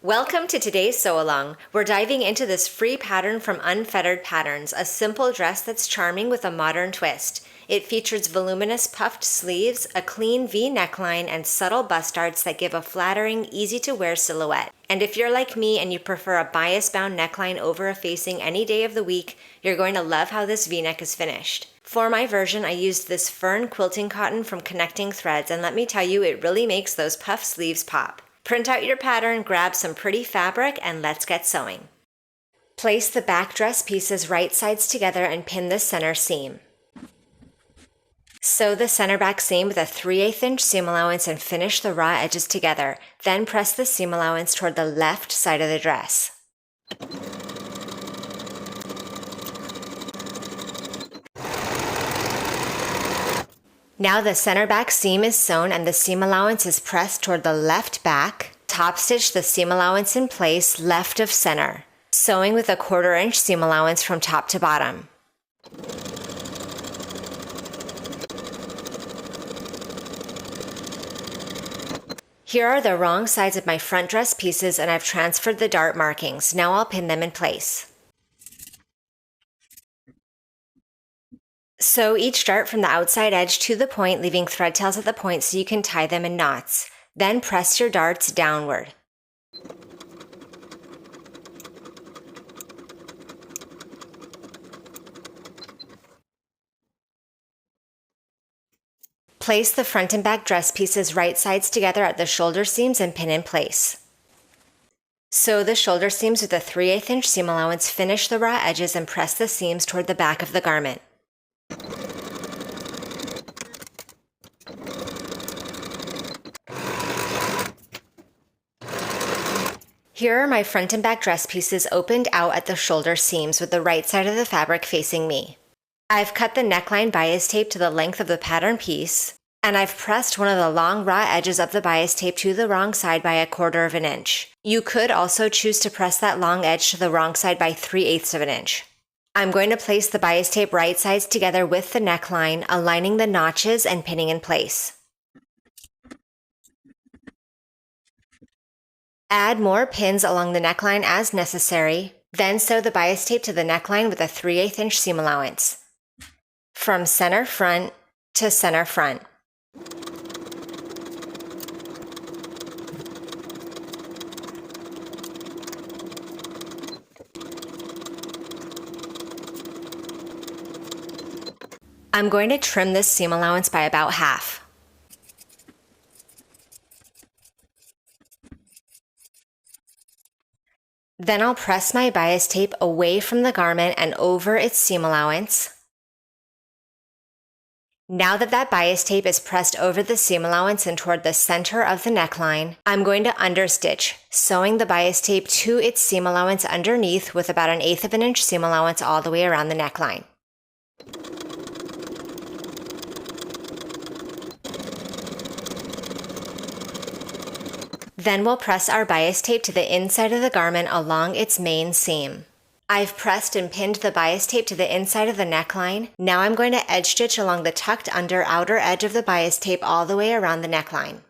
Welcome to today's sew along. We're diving into this free pattern from Unfettered Patterns, a simple dress that's charming with a modern twist. It features voluminous puffed sleeves, a clean V neckline, and subtle bust darts that give a flattering, easy-to-wear silhouette. And if you're like me and you prefer a bias-bound neckline over a facing any day of the week, you're going to love how this V-neck is finished. For my version, I used this fern quilting cotton from Connecting Threads, and let me tell you, it really makes those puff sleeves pop. Print out your pattern, grab some pretty fabric, and let's get sewing. Place the back dress pieces right sides together and pin the center seam. Sew the center back seam with a 3/8 inch seam allowance and finish the raw edges together. Then press the seam allowance toward the left side of the dress. Now the center back seam is sewn and the seam allowance is pressed toward the left back. Top stitch the seam allowance in place left of center, sewing with a 1/4 inch seam allowance from top to bottom. Here are the wrong sides of my front dress pieces and I've transferred the dart markings. Now I'll pin them in place. Sew each dart from the outside edge to the point, leaving thread tails at the point so you can tie them in knots. Then press your darts downward. Place the front and back dress pieces right sides together at the shoulder seams and pin in place. Sew the shoulder seams with a 3/8 inch seam allowance, finish the raw edges, and press the seams toward the back of the garment. Here are my front and back dress pieces opened out at the shoulder seams with the right side of the fabric facing me. I've cut the neckline bias tape to the length of the pattern piece, and I've pressed one of the long raw edges of the bias tape to the wrong side by a 1/4 inch. You could also choose to press that long edge to the wrong side by 3/8 inch. I'm going to place the bias tape right sides together with the neckline, aligning the notches and pinning in place. Add more pins along the neckline as necessary, then sew the bias tape to the neckline with a 3/8 inch seam allowance. From center front to center front. I'm going to trim this seam allowance by about half. Then I'll press my bias tape away from the garment and over its seam allowance. Now that bias tape is pressed over the seam allowance and toward the center of the neckline, I'm going to understitch, sewing the bias tape to its seam allowance underneath with about an 1/8 inch seam allowance all the way around the neckline. Then we'll press our bias tape to the inside of the garment along its main seam. I've pressed and pinned the bias tape to the inside of the neckline. Now I'm going to edge stitch along the tucked under outer edge of the bias tape all the way around the neckline.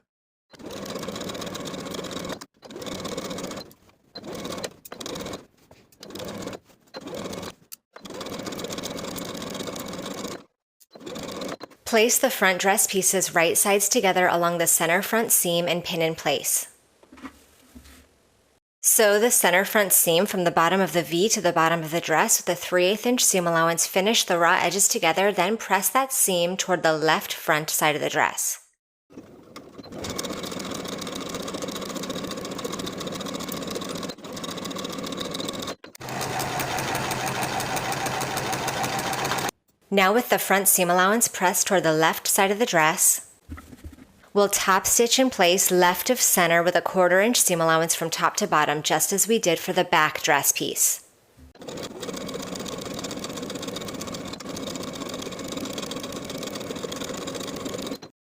Place the front dress pieces right sides together along the center front seam and pin in place. Sew the center front seam from the bottom of the V to the bottom of the dress with a 3/8 inch seam allowance, finish the raw edges together, then press that seam toward the left front side of the dress. Now with the front seam allowance pressed toward the left side of the dress, we'll top stitch in place left of center with a 1/4 inch seam allowance from top to bottom, just as we did for the back dress piece.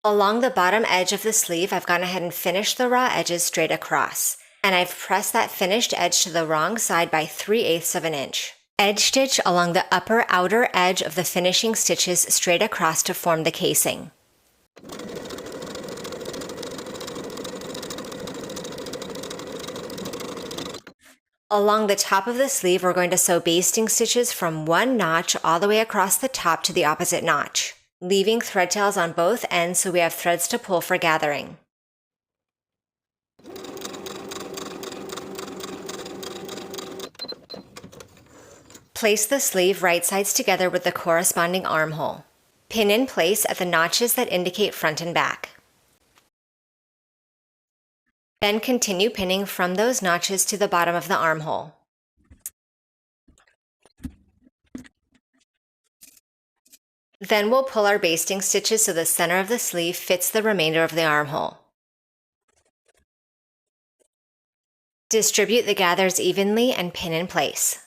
Along the bottom edge of the sleeve, I've gone ahead and finished the raw edges straight across, and I've pressed that finished edge to the wrong side by 3/8 inch. Edge stitch along the upper outer edge of the finishing stitches straight across to form the casing. Along the top of the sleeve, we're going to sew basting stitches from one notch all the way across the top to the opposite notch, leaving thread tails on both ends so we have threads to pull for gathering. Place the sleeve right sides together with the corresponding armhole. Pin in place at the notches that indicate front and back. Then continue pinning from those notches to the bottom of the armhole. Then we'll pull our basting stitches so the center of the sleeve fits the remainder of the armhole. Distribute the gathers evenly and pin in place.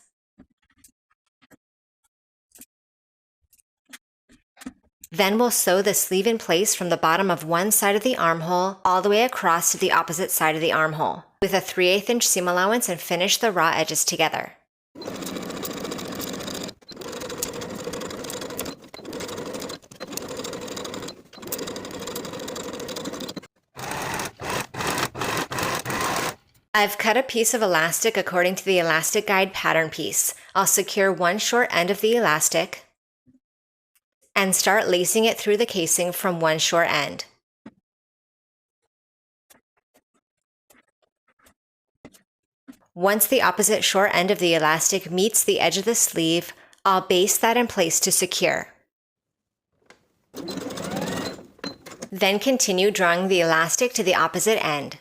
Then we'll sew the sleeve in place from the bottom of one side of the armhole all the way across to the opposite side of the armhole with a 3/8 inch seam allowance and finish the raw edges together. I've cut a piece of elastic according to the elastic guide pattern piece. I'll secure one short end of the elastic and start lacing it through the casing from one short end. Once the opposite short end of the elastic meets the edge of the sleeve, I'll baste that in place to secure. Then continue drawing the elastic to the opposite end.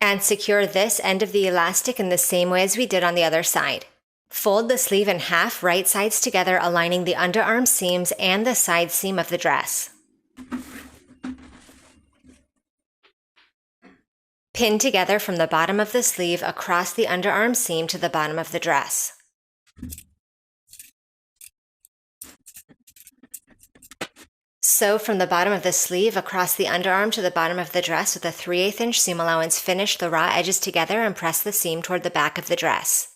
And secure this end of the elastic in the same way as we did on the other side. Fold the sleeve in half right sides together, aligning the underarm seams and the side seam of the dress. Pin together from the bottom of the sleeve across the underarm seam to the bottom of the dress. Sew from the bottom of the sleeve across the underarm to the bottom of the dress with a 3/8 inch seam allowance. Finish the raw edges together and press the seam toward the back of the dress.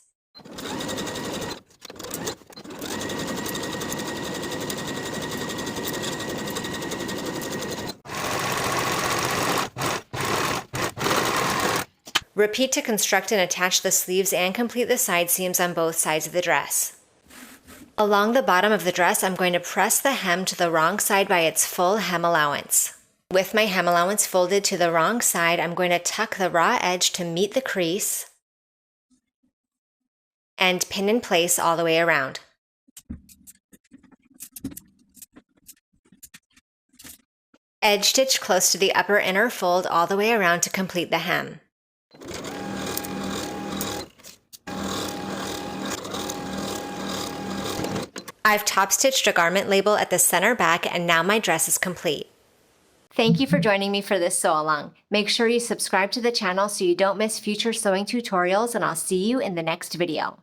Repeat to construct and attach the sleeves and complete the side seams on both sides of the dress. Along the bottom of the dress, I'm going to press the hem to the wrong side by its full hem allowance. With my hem allowance folded to the wrong side, I'm going to tuck the raw edge to meet the crease and pin in place all the way around. Edge stitch close to the upper inner fold all the way around to complete the hem. I've top stitched a garment label at the center back, and now my dress is complete. Thank you for joining me for this sew along. Make sure you subscribe to the channel so you don't miss future sewing tutorials, and I'll see you in the next video.